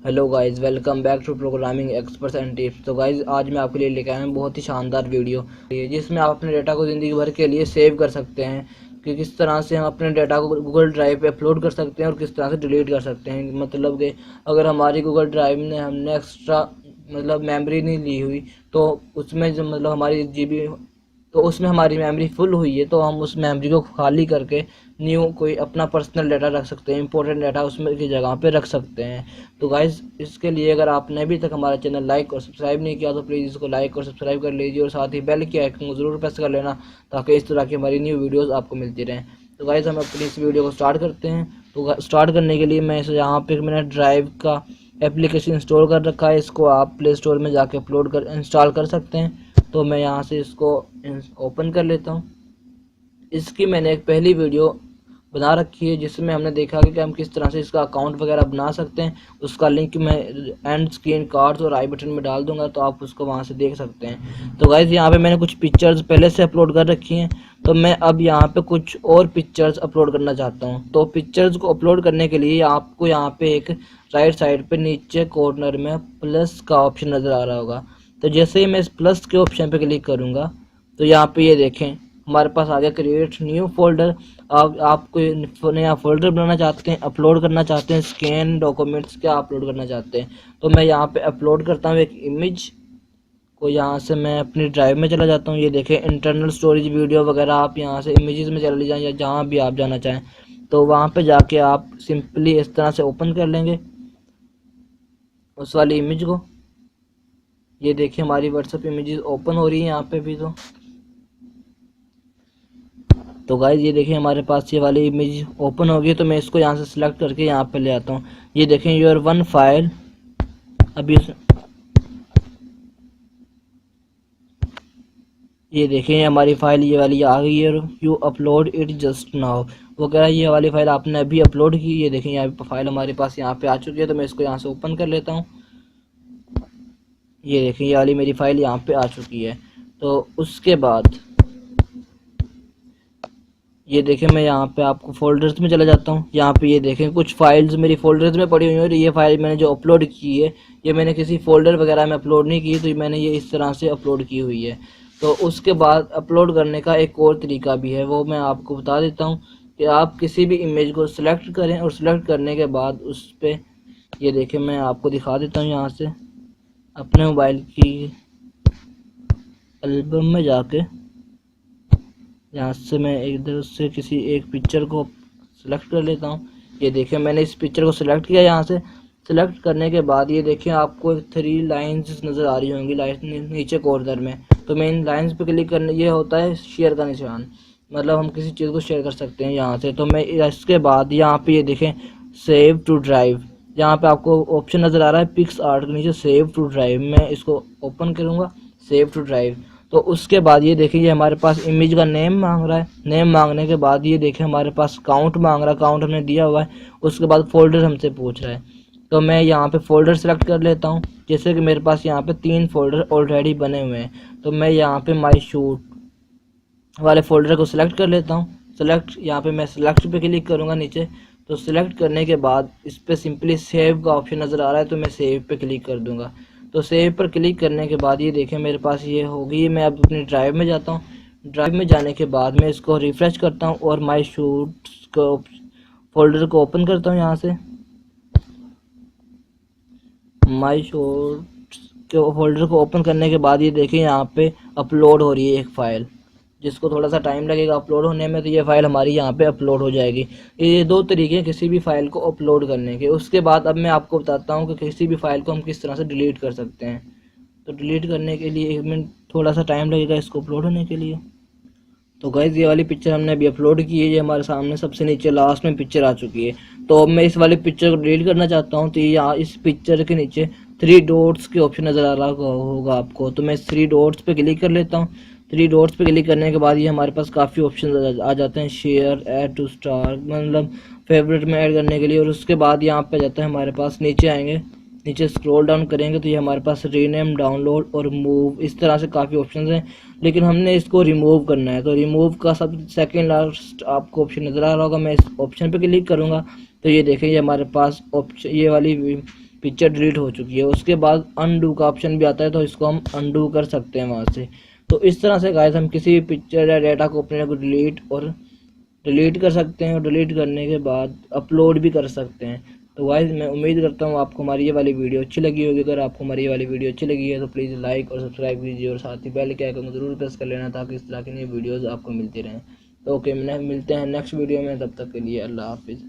Hello guys, welcome back to programming experts and tips. तो guys, आज मैं आपके लिए लेकर आया हूँ बहुत ही शानदार वीडियो जिसमें आप अपने डेटा को ज़िंदगी भर के लिए सेव कर सकते हैं कि किस तरह से हम अपने डेटा को गूगल ड्राइव पे अपलोड कर सकते हैं और किस तरह से डिलीट कर सकते हैं। मतलब कि अगर हमारी गूगल ड्राइव ने हमने एक्स्ट्रा मेमोरी नहीं ली हुई तो उसमें जो हमारी जीबी तो उसमें हमारी मेमोरी फुल हुई है तो हम उस मेमोरी को खाली करके न्यू कोई अपना पर्सनल डाटा रख सकते हैं, इंपॉर्टेंट डाटा उसमें की जगह पे रख सकते हैं। तो गाइज, इसके लिए अगर आपने अभी तक हमारा चैनल लाइक और सब्सक्राइब नहीं किया तो प्लीज़ इसको लाइक और सब्सक्राइब कर लीजिए और साथ ही बेल के आइकन को ज़रूर प्रेस कर लेना ताकि इस तरह की हमारी न्यू वीडियोस आपको मिलती रहें। तो गाइज, हम अपनी इस वीडियो को स्टार्ट करते हैं। तो स्टार्ट करने के लिए मैं इसे यहाँ पे मैंने ड्राइव का एप्लीकेशन इंस्टॉल कर रखा है। इसको आप प्ले स्टोर में जाके इंस्टॉल कर सकते हैं। तो मैं यहाँ से इसको ओपन कर लेता हूँ। इसकी मैंने एक पहली वीडियो बना रखी है जिसमें हमने देखा कि हम किस तरह से इसका अकाउंट वगैरह बना सकते हैं। उसका लिंक मैं एंड स्क्रीन कार्ड्स और आई बटन में डाल दूंगा तो आप उसको वहां से देख सकते हैं। तो गाइज, यहाँ पे मैंने कुछ पिक्चर्स पहले से अपलोड कर रखी हैं तो मैं अब यहाँ पे कुछ और पिक्चर्स अपलोड करना चाहता हूँ। तो पिक्चर्स को अपलोड करने के लिए आपको यहाँ पे एक राइट साइड पे नीचे कॉर्नर में प्लस का ऑप्शन नज़र आ रहा होगा। तो जैसे ही मैं इस प्लस के ऑप्शन पे क्लिक करूँगा तो यहाँ पे ये देखें हमारे पास आ गया क्रिएट न्यू फोल्डर। आप कोई नया फोल्डर बनाना चाहते हैं, अपलोड करना चाहते हैं, स्कैन डॉक्यूमेंट्स क्या अपलोड करना चाहते हैं। तो मैं यहाँ पे अपलोड करता हूँ एक इमेज को। यहाँ से मैं अपनी ड्राइव में चला जाता हूँ। ये देखें इंटरनल स्टोरेज वीडियो वगैरह आप यहाँ से इमेजेस में चले जाएँ या जहाँ भी आप जाना चाहें तो वहाँ पे जाके आप सिंपली इस तरह से ओपन कर लेंगे उस वाली इमेज को। ये देखिए हमारी व्हाट्सएप इमेजेस ओपन हो रही है यहाँ पे भी। तो गाइज, ये देखिए हमारे पास ये वाली इमेज ओपन हो गई। तो मैं इसको यहाँ से सिलेक्ट करके यहाँ पे ले आता हूँ। ये देखें योर वन फाइल अभी ये देखें ये हमारी फाइल ये वाली आ गई है। You upload it just now. वो कह रहा है ये वाली फाइल आपने अभी अपलोड की। ये देखें यहाँ पे फाइल हमारे पास यहाँ पे आ चुकी है। तो मैं इसको यहाँ से ओपन कर लेता हूँ। ये देखें ये वाली मेरी फाइल यहाँ पे आ चुकी है। तो उसके बाद ये देखें मैं यहाँ पे आपको फोल्डर्स में चला जाता हूँ। यहाँ पे ये देखें कुछ फाइल्स मेरी फोल्डर्स में पड़ी हुई हैं और ये फाइल मैंने जो अपलोड की है ये मैंने किसी फोल्डर वगैरह में अपलोड नहीं की, तो मैंने ये इस तरह से अपलोड की हुई है। तो उसके बाद अपलोड करने का एक और तरीका भी है, वो मैं आपको बता देता हूँ कि आप किसी भी इमेज को सिलेक्ट करें और सिलेक्ट करने के बाद उस पर ये देखें मैं आपको दिखा देता हूँ। यहाँ से अपने मोबाइल की एल्बम में जाके यहाँ से मैं इधर से किसी एक पिक्चर को सिलेक्ट कर लेता हूँ। ये देखिए मैंने इस पिक्चर को सिलेक्ट किया। यहाँ से सिलेक्ट करने के बाद ये देखिए आपको 3 लाइंस नज़र आ रही होंगी नीचे कॉर्नर में। तो मैं इन लाइंस पे क्लिक करने, ये होता है शेयर का निशान, मतलब हम किसी चीज़ को शेयर कर सकते हैं यहाँ से। तो मैं इसके बाद यहाँ पे ये देखें सेव टू ड्राइव, यहाँ पे आपको ऑप्शन नज़र आ रहा है पिक्स आर्ट के नीचे सेव टू ड्राइव। मैं इसको ओपन करूँगा, सेव टू ड्राइव। तो उसके बाद ये देखिए हमारे पास इमेज का नेम मांग रहा है। नेम मांगने के बाद ये देखिए हमारे पास काउंट मांग रहा है, काउंट हमने दिया हुआ है। उसके बाद फोल्डर हमसे पूछ रहा है। तो मैं यहाँ पे फोल्डर सेलेक्ट कर लेता हूँ। जैसे कि मेरे पास यहाँ पे 3 फोल्डर ऑलरेडी बने हुए हैं तो मैं यहाँ पे माई शूट वाले फोल्डर को सिलेक्ट कर लेता हूँ। सेलेक्ट यहाँ पे मैं सिलेक्ट पे क्लिक करूँगा नीचे। तो सिलेक्ट करने के बाद इस पर सिंपली सेव का ऑप्शन नज़र आ रहा है तो मैं सेव पे क्लिक कर दूँगा। तो सेव पर क्लिक करने के बाद ये देखें मेरे पास ये होगी। मैं अब अपनी ड्राइव में जाता हूँ। ड्राइव में जाने के बाद मैं इसको रिफ़्रेश करता हूँ और माई शूट्स को फोल्डर को ओपन करता हूँ। यहाँ से माई शूट्स के फोल्डर को ओपन करने के बाद ये देखें यहाँ पे अपलोड हो रही है एक फ़ाइल, जिसको थोड़ा सा टाइम लगेगा अपलोड होने में। तो ये फ़ाइल हमारी यहाँ पे अपलोड हो जाएगी। ये 2 तरीके हैं किसी भी फ़ाइल को अपलोड करने के। उसके बाद अब मैं आपको बताता हूँ कि किसी भी फ़ाइल को हम किस तरह से डिलीट कर सकते हैं। तो डिलीट करने के लिए 1 मिनट थोड़ा सा टाइम लगेगा इसको अपलोड होने के लिए। तो गाइस, ये वाली पिक्चर हमने अभी अपलोड की है। ये हमारे सामने सबसे नीचे लास्ट में पिक्चर आ चुकी है। तो अब मैं इस वाली पिक्चर को डिलीट करना चाहता हूँ। तो यहाँ इस पिक्चर के नीचे 3 डॉट्स के ऑप्शन नज़र आ रहा होगा आपको। तो मैं 3 डॉट्स पे क्लिक कर लेता हूँ। 3 डॉट्स पे क्लिक करने के बाद ये हमारे पास काफ़ी ऑप्शन आ जाते हैं, शेयर, ऐड टू स्टार, मतलब फेवरेट में ऐड करने के लिए। और उसके बाद यहाँ पे जाता है हमारे पास, नीचे आएंगे, नीचे स्क्रॉल डाउन करेंगे तो ये हमारे पास रीनेम, डाउनलोड और मूव, इस तरह से काफ़ी ऑप्शंस हैं। लेकिन हमने इसको रिमूव करना है। तो रिमूव का सब सेकंड लास्ट आपको ऑप्शन नज़र आ रहा होगा। मैं इस ऑप्शन पे क्लिक करूँगा तो ये देखें ये हमारे पास ऑप्शन, ये वाली पिक्चर डिलीट हो चुकी है। उसके बाद अनडू का ऑप्शन भी आता है, तो इसको हम अनडू कर सकते हैं वहाँ से। तो इस तरह से गाइस हम किसी भी पिक्चर या डाटा को अपने को डिलीट कर सकते हैं, और डिलीट करने के बाद अपलोड भी कर सकते हैं। तो गाइस मैं उम्मीद करता हूँ आपको हमारी ये वाली वीडियो अच्छी लगी होगी। अगर आपको हमारी ये वाली वीडियो अच्छी लगी है तो प्लीज़ लाइक और सब्सक्राइब कीजिए, और साथ ही बेल के आइकन को जरूर प्रेस कर लेना, ताकि इस तरह की नई वीडियोज़ आपको मिलती रहें। तो ओके, मिलते हैं नेक्स्ट वीडियो में, तब तक के लिए अल्लाह हाफिज़।